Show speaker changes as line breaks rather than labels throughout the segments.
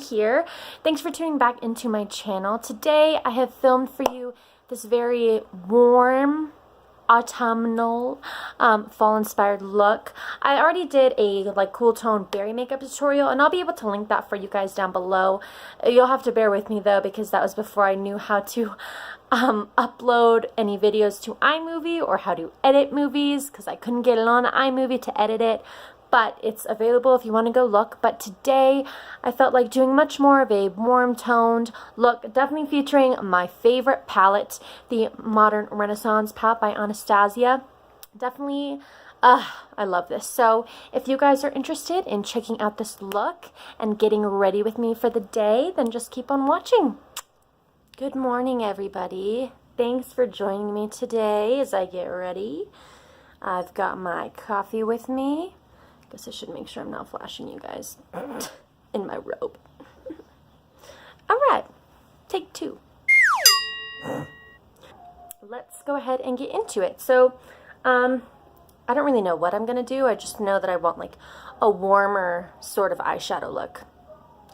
here. Thanks for tuning back into my channel. Today I have filmed for you this very warm, autumnal, fall-inspired look. I already did a cool tone berry makeup tutorial, and I'll be able to link that for you guys down below. You'll have to bear with me though, because that was before I knew how to upload any videos to iMovie or how to edit movies, because I couldn't get it on iMovie to edit it. But it's available if you want to go look. But today I felt like doing much more of a warm toned look, definitely featuring my favorite palette, the Modern Renaissance palette by Anastasia. Definitely, I love this. So if you guys are interested in checking out this look and getting ready with me for the day, then just keep on watching. Good morning, everybody. Thanks for joining me today as I get ready. I've got my coffee with me. Guess I should make sure I'm not flashing you guys in my robe. Alright, take two. Let's go ahead and get into it. So, I don't really know what I'm going to do. I just know that I want like a warmer sort of eyeshadow look.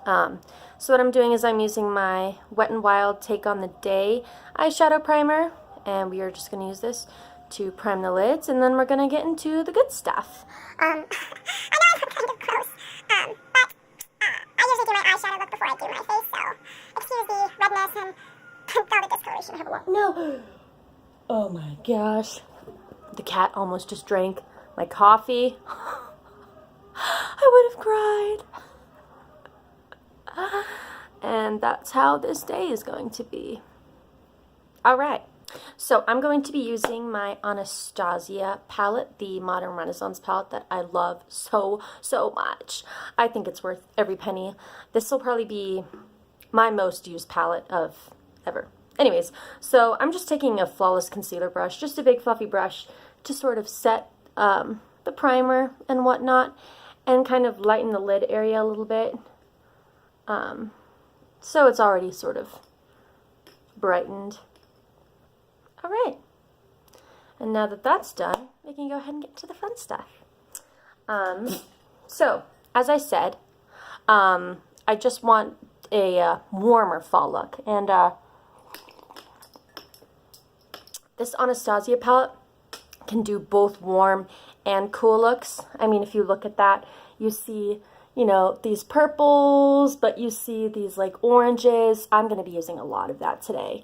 So what I'm doing is I'm using my Wet n Wild Take on the Day eyeshadow primer. And we are just going to use this to prime the lids, and then we're going to get into the good stuff.
I know I look kind of gross, but I usually do my eyeshadow look before I do my face, so excuse the redness and all the discoloration. Have a look.
No! Oh my gosh. The cat almost just drank my coffee. I would have cried. And that's how this day is going to be. Alright. So I'm going to be using my Anastasia palette, the Modern Renaissance palette that I love so much. I think it's worth every penny. This will probably be my most used palette of ever. Anyways, so I'm just taking a Flawless concealer brush, just a big fluffy brush, to sort of set the primer and whatnot, and kind of lighten the lid area a little bit. So it's already sort of brightened. Alright, and now that that's done, we can go ahead and get to the fun stuff. So, as I said, I just want a warmer fall look, and this Anastasia palette can do both warm and cool looks. I mean, if you look at that, you see, you know, these purples, but you see these like oranges. I'm going to be using a lot of that today.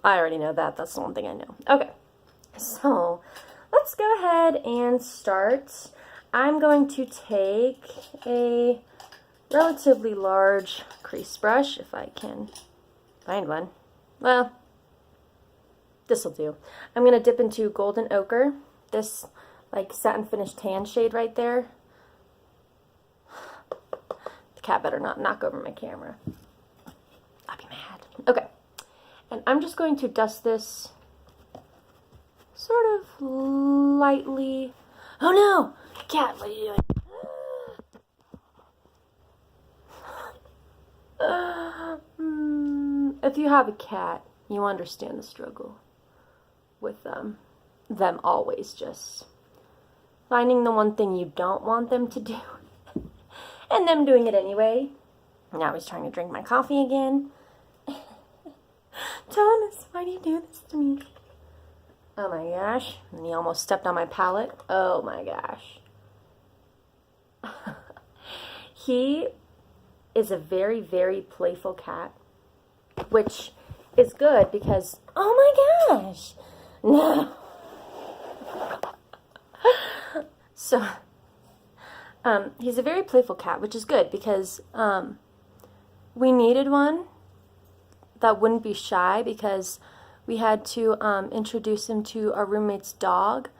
I already know that. That's the one thing I know. Okay, so let's go ahead and start. I'm going to take a relatively large crease brush, if I can find one. Well, this will do. I'm going to dip into Golden Ochre, this like satin finish tan shade right there. The cat better not knock over my camera. I'll be mad. Okay. And I'm just going to dust this sort of lightly. Oh no! Cat, what are you doing? If you have a cat, you understand the struggle with them always just finding the one thing you don't want them to do and them doing it anyway. Now he's trying to drink my coffee again. Thomas, why do you do this to me? Oh my gosh. And he almost stepped on my palette. Oh my gosh. He is a very, very playful cat, which is good because, oh my gosh. No. So, he's a very playful cat, which is good because we needed one that wouldn't be shy, because we had to introduce him to our roommate's dog,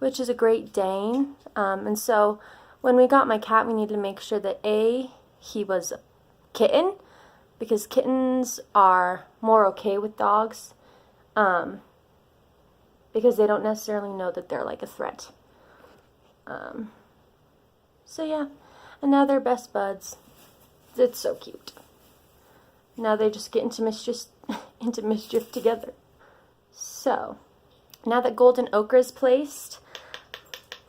which is a Great Dane. And so when we got my cat, we needed to make sure that he was a kitten, because kittens are more okay with dogs, because they don't necessarily know that they're like a threat. So yeah, and now they're best buds. It's so cute. Now they just get into mischief together. So, now that Golden Ochre is placed,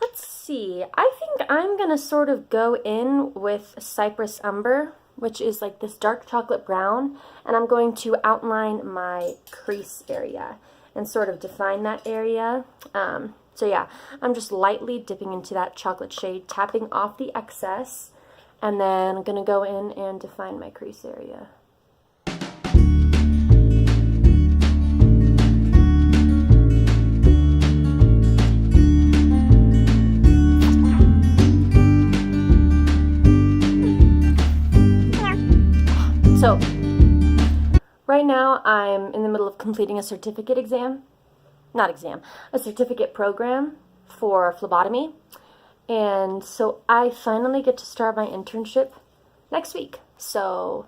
let's see. I think I'm going to sort of go in with Cypress Umber which is like this dark chocolate brown, and I'm going to outline my crease area and sort of define that area. So yeah, I'm just lightly dipping into that chocolate shade, tapping off the excess, and then I'm going to go in and define my crease area. So, right now I'm in the middle of completing a certificate a certificate program for phlebotomy. And so I finally get to start my internship next week. So,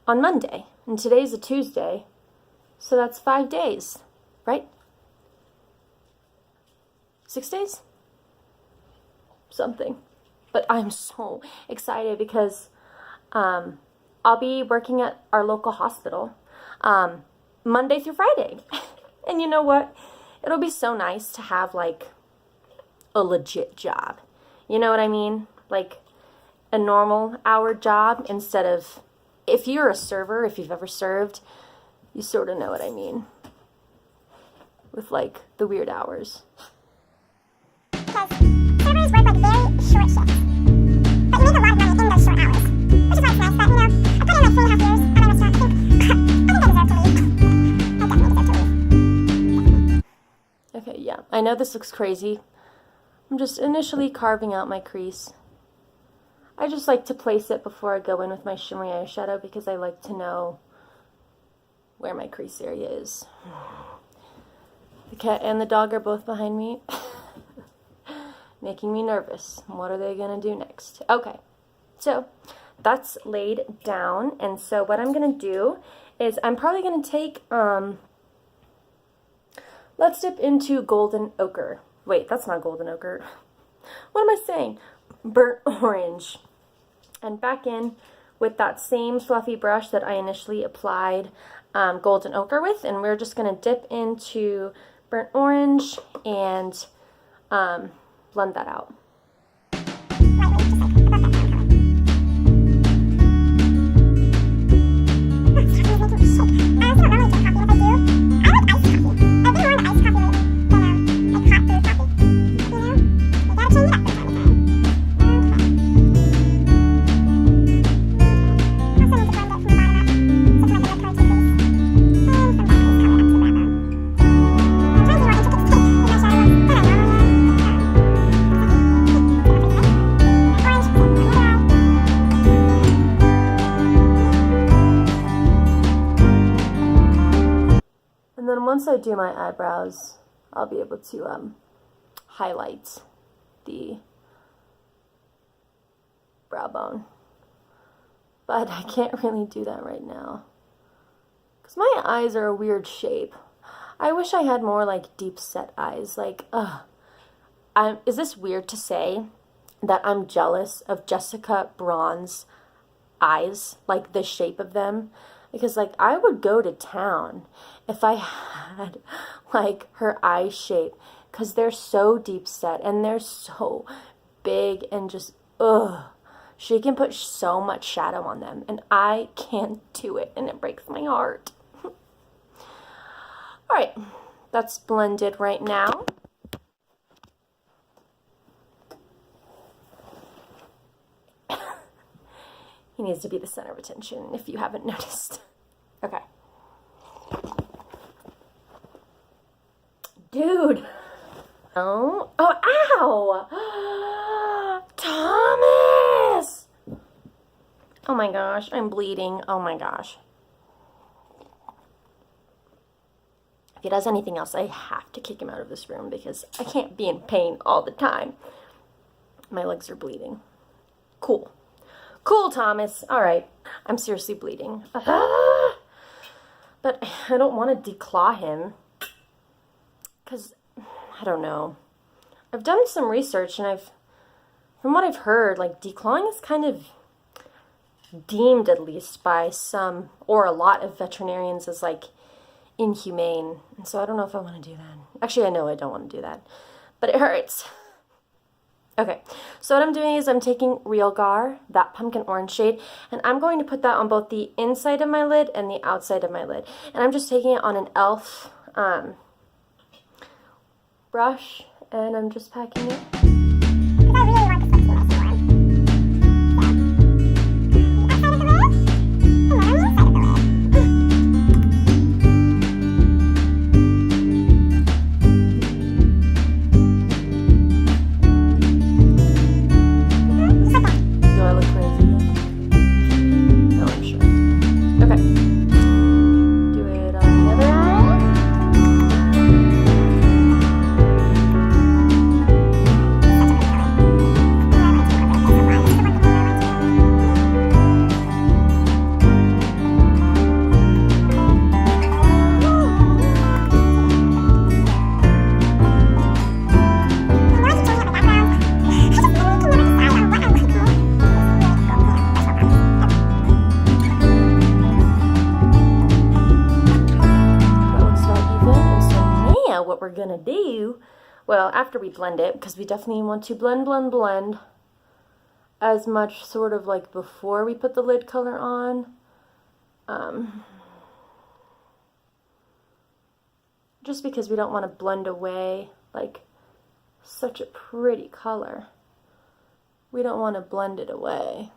on Monday. And today's a Tuesday. So that's 5 days, right? 6 days? Something. But I'm so excited because, I'll be working at our local hospital Monday through Friday. And you know what? It'll be so nice to have like a legit job. You know what I mean? Like a normal hour job instead of, if you're a server, if you've ever served, you sort of know what I mean. With like the weird hours.
Because servers work like very short shifts. But you make a lot of money in those short hours. Which is why it's nice that, you know, I put in like 3.5 years at my restaurant. I think I deserve to leave. I definitely deserve to leave.
Okay, yeah. I know this looks crazy. I'm just initially carving out my crease. I just like to place it before I go in with my shimmery eyeshadow because I like to know where my crease area is. The cat and the dog are both behind me, making me nervous. What are they going to do next? Okay, so that's laid down, and so what I'm going to do is I'm probably going to take, let's dip into golden ochre. Wait, that's not golden ochre. What am I saying? Burnt orange. And back in with that same fluffy brush that I initially applied golden ochre with, and we're just going to dip into burnt orange and blend that out. And then once I do my eyebrows, I'll be able to highlight the brow bone. But I can't really do that right now because my eyes are a weird shape. I wish I had more like deep set eyes. Like, is this weird to say that I'm jealous of Jessica Braun's eyes, like the shape of them? Because like I would go to town if I had like her eye shape, because they're so deep set and they're so big and just she can put so much shadow on them and I can't do it and it breaks my heart. Alright, that's blended right now. He needs to be the center of attention if you haven't noticed. Okay. Dude. Oh, ow! Thomas! Oh my gosh, I'm bleeding. Oh my gosh. If he does anything else, I have to kick him out of this room because I can't be in pain all the time. My legs are bleeding. Cool. Cool, Thomas. All right. I'm seriously bleeding. But I don't want to declaw him because, I don't know. I've done some research and from what I've heard, like declawing is kind of deemed, at least by some or a lot of veterinarians, as like inhumane. And so I don't know if I want to do that. Actually, I know I don't want to do that, but it hurts. Okay, so what I'm doing is I'm taking Real Gar, that pumpkin orange shade, and I'm going to put that on both the inside of my lid and the outside of my lid. And I'm just taking it on an e.l.f. Brush, and I'm just packing it. What we're gonna do, well, after we blend it, because we definitely want to blend as much sort of like before we put the lid color on, just because we don't want to blend away like such a pretty color. We don't want to blend it away.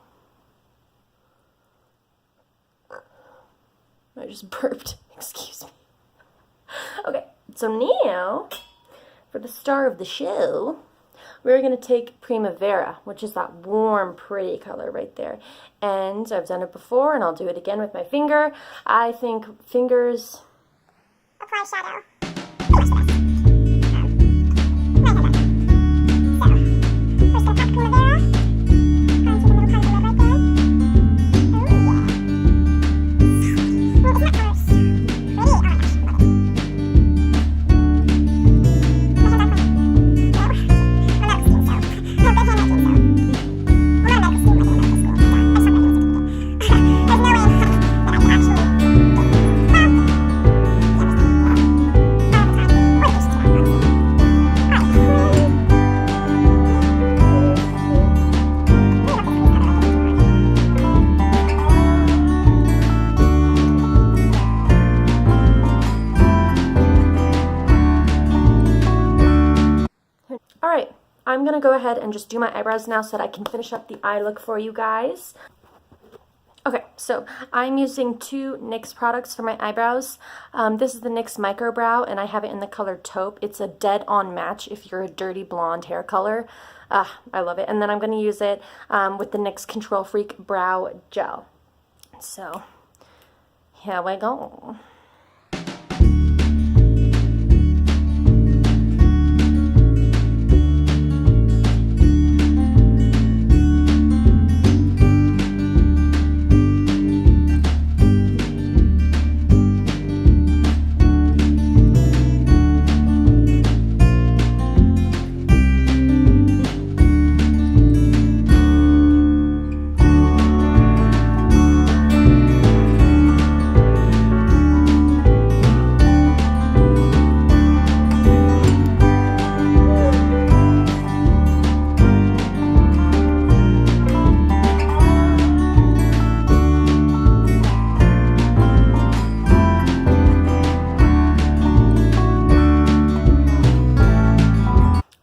I just burped, excuse me. Okay. So now, for the star of the show, we're going to take Primavera, which is that warm, pretty color right there. And I've done it before, and I'll do it again with my finger. I think fingers...
Apply shadow.
Alright, I'm going to go ahead and just do my eyebrows now so that I can finish up the eye look for you guys. Okay, so I'm using two NYX products for my eyebrows. This is the NYX Micro Brow, and I have it in the color Taupe. It's a dead-on match if you're a dirty blonde hair color. I love it. And then I'm going to use it with the NYX Control Freak Brow Gel. So, here we go.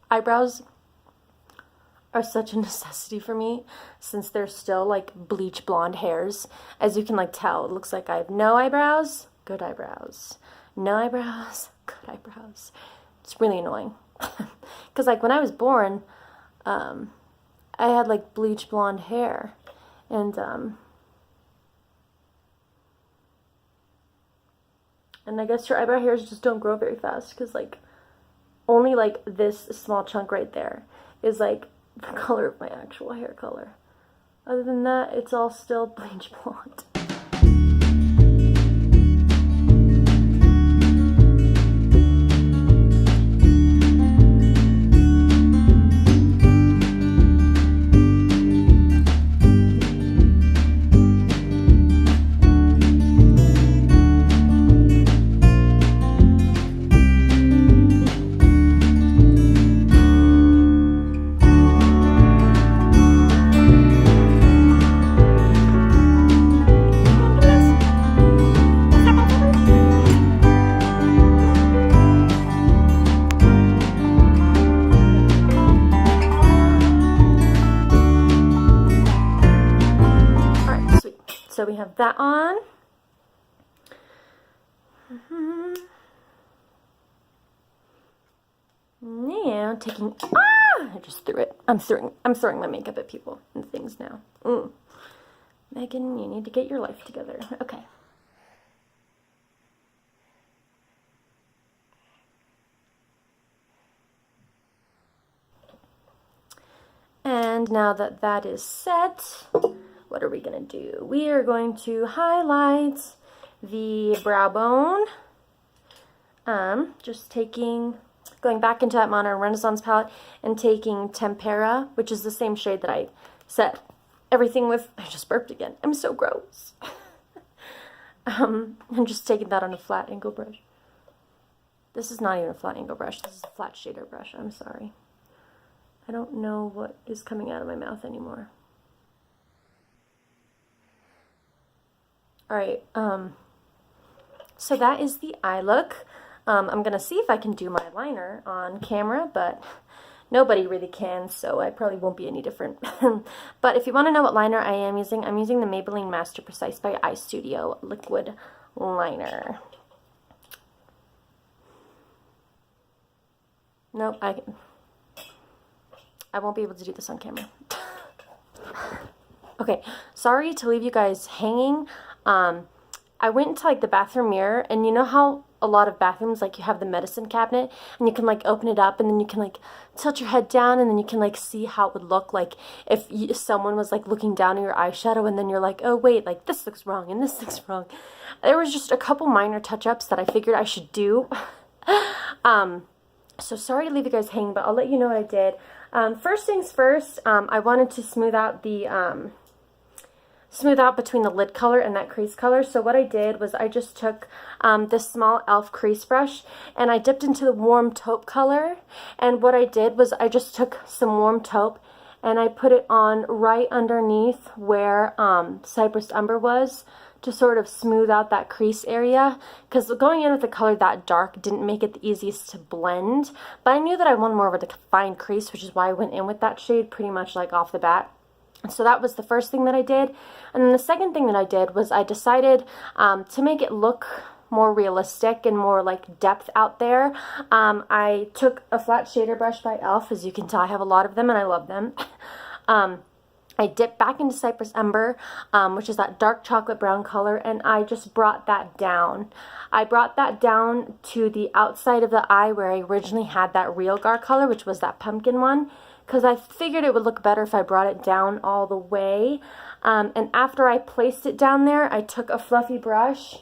Eyebrows are such a necessity for me since they're still like bleach blonde hairs. As you can like tell, it looks like I have no eyebrows, good eyebrows. No eyebrows, good eyebrows. It's really annoying. Because like when I was born, I had like bleach blonde hair. And I guess your eyebrow hairs just don't grow very fast because like only like this small chunk right there is like the color of my actual hair color. Other than that, it's all still bleach blonde. So we have that on. Now taking, I just threw it. I'm throwing my makeup at people and things now. Megan, you need to get your life together. Okay. And now that that is set, what are we going to do? We are going to highlight the brow bone. Just going back into that Modern Renaissance palette and taking Tempera, which is the same shade that I set everything with. I just burped again. I'm so gross. I'm just taking that on a flat angle brush. This is not even a flat angle brush. This is a flat shader brush. I'm sorry. I don't know what is coming out of my mouth anymore. Alright, so that is the eye look. I'm going to see if I can do my liner on camera, but nobody really can, so I probably won't be any different. But if you want to know what liner I am using, I'm using the Maybelline MasterPrecise by Eyeshadow liquid liner. Nope, I won't be able to do this on camera. Okay, sorry to leave you guys hanging. I went into like the bathroom mirror, and you know how a lot of bathrooms, like, you have the medicine cabinet and you can like open it up and then you can like tilt your head down and then you can like see how it would look like if someone was like looking down at your eyeshadow and then you're like, oh wait, like this looks wrong and this looks wrong. There was just a couple minor touch-ups that I figured I should do. So sorry to leave you guys hanging, but I'll let you know what I did. First things first, I wanted to smooth out between the lid color and that crease color. So what I did was I just took this small e.l.f. crease brush and I dipped into the warm taupe color. And what I did was I just took some warm taupe and I put it on right underneath where Cypress Umber was, to sort of smooth out that crease area, because going in with a color that dark didn't make it the easiest to blend. But I knew that I wanted more of a defined crease, which is why I went in with that shade pretty much like off the bat. So that was the first thing that I did. And then the second thing that I did was I decided to make it look more realistic and more like depth out there. I took a flat shader brush by e.l.f. As you can tell, I have a lot of them and I love them. I dipped back into Cypress Umber, which is that dark chocolate brown color, and I just brought that down. I brought that down to the outside of the eye where I originally had that Real Gar color, which was that pumpkin one, because I figured it would look better if I brought it down all the way. And after I placed it down there, I took a fluffy brush,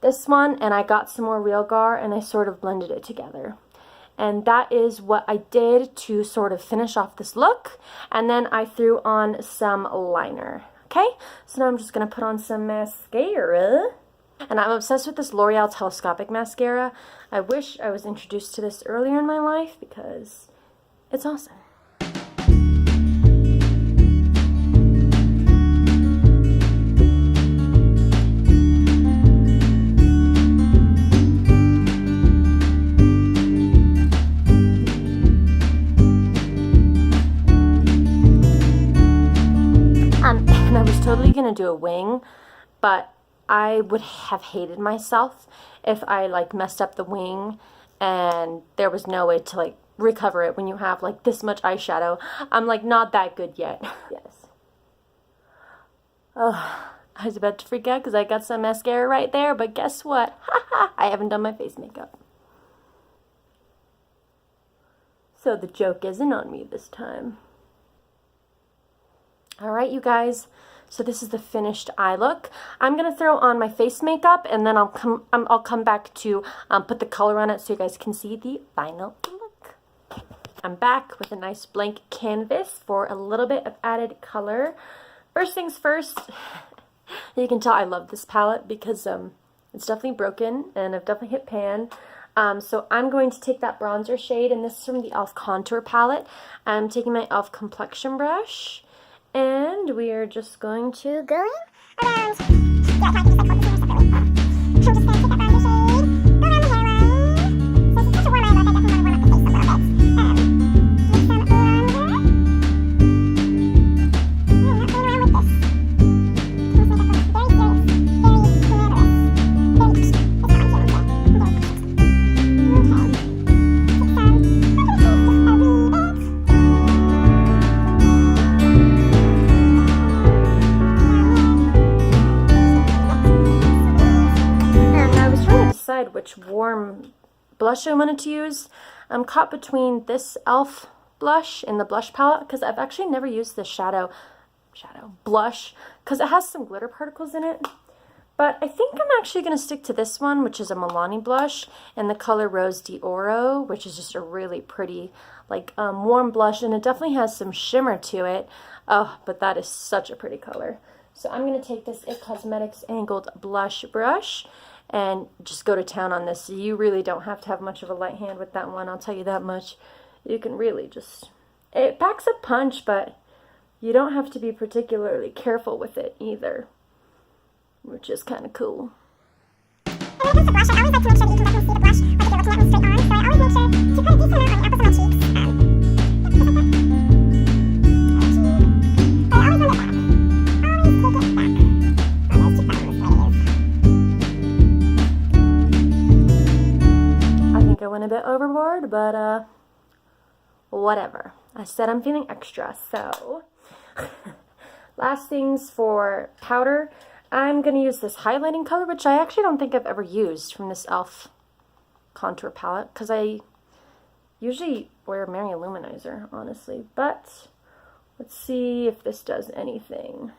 this one, and I got some more Real Gar, and I sort of blended it together. And that is what I did to sort of finish off this look. And then I threw on some liner. Okay, so now I'm just going to put on some mascara. And I'm obsessed with this L'Oreal Telescopic mascara. I wish I was introduced to this earlier in my life because it's awesome. And I was totally gonna do a wing, but I would have hated myself if I like messed up the wing and there was no way to like recover it when you have like this much eyeshadow. I'm like not that good yet. Yes. Oh, I was about to freak out because I got some mascara right there, but guess what? I haven't done my face makeup. So the joke isn't on me this time. Alright, you guys, so this is the finished eye look. I'm going to throw on my face makeup and then I'll come back to put the color on it so you guys can see the final look. I'm back with a nice blank canvas for a little bit of added color. First things first, you can tell I love this palette because it's definitely broken and I've definitely hit pan. So I'm going to take that bronzer shade, and this is from the e.l.f. Contour palette. I'm taking my e.l.f. complexion brush. And we are just going to go in around. I'm just going to take that bronzer shade, go around the hairline. So it's such a warm eye look, I definitely want to warm up the face a little bit. Make some bronzer. I'm not playing around with this. This makeup looks very serious. which warm blush I wanted to use. I'm caught between this e.l.f. blush in the blush palette because I've actually never used this shadow blush because it has some glitter particles in it. But I think I'm actually going to stick to this one, which is a Milani blush in the color Rose d'Oro, which is just a really pretty, like, warm blush, and it definitely has some shimmer to it. Oh, but that is such a pretty color. So I'm going to take this IT Cosmetics Angled Blush Brush and just go to town on this. You really don't have to have much of a light hand with that one, I'll tell you that much. You can really just, it packs a punch, but you don't have to be particularly careful with it either, which is kind of cool.
And when it comes to blush, I always like to make sure that you can definitely see the blush, like if you're looking at me straight on. So I always make sure to put a decent amount on the uppers of my cheeks. But I always run it back.
I think I went a bit overboard, but whatever. I said I'm feeling extra, so last things for powder. I'm going to use this highlighting color, which I actually don't think I've ever used from this e.l.f. contour palette, because I usually wear Mary Luminizer, honestly. But let's see if this does anything.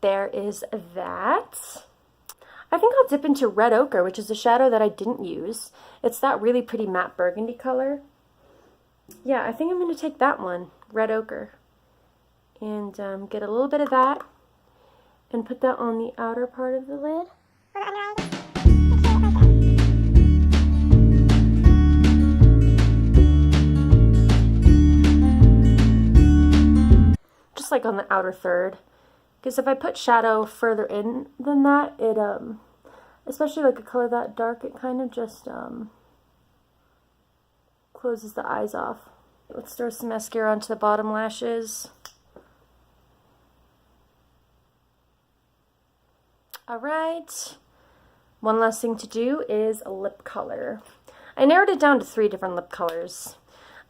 There is that. I think I'll dip into Red Ochre, which is a shadow that I didn't use. It's that really pretty matte burgundy color. Yeah, I think I'm going to take that one, Red Ochre, and get a little bit of that and put that on the outer part of the lid. Just like on the outer third. Because if I put shadow further in than that, it, especially like a color that dark, it kind of just, closes the eyes off. Let's throw some mascara onto the bottom lashes. Alright. One last thing to do is a lip color. I narrowed it down to 3 different lip colors.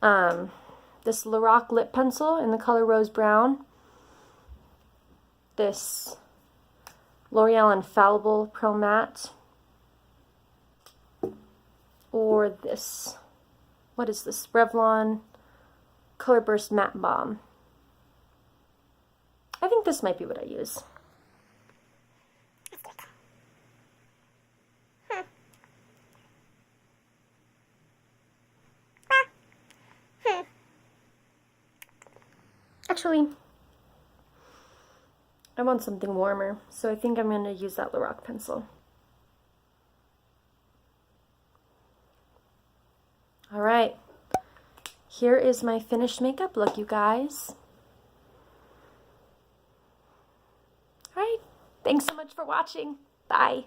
This Lorac lip pencil in the color Rose Brown. This L'Oreal Infallible Pro Matte, or this, what is this, Revlon Color Burst Matte Balm. I think this might be what I use. Actually, I want something warmer, so I think I'm going to use that Lorac pencil. Alright, here is my finished makeup look, you guys. Alright, thanks so much for watching. Bye.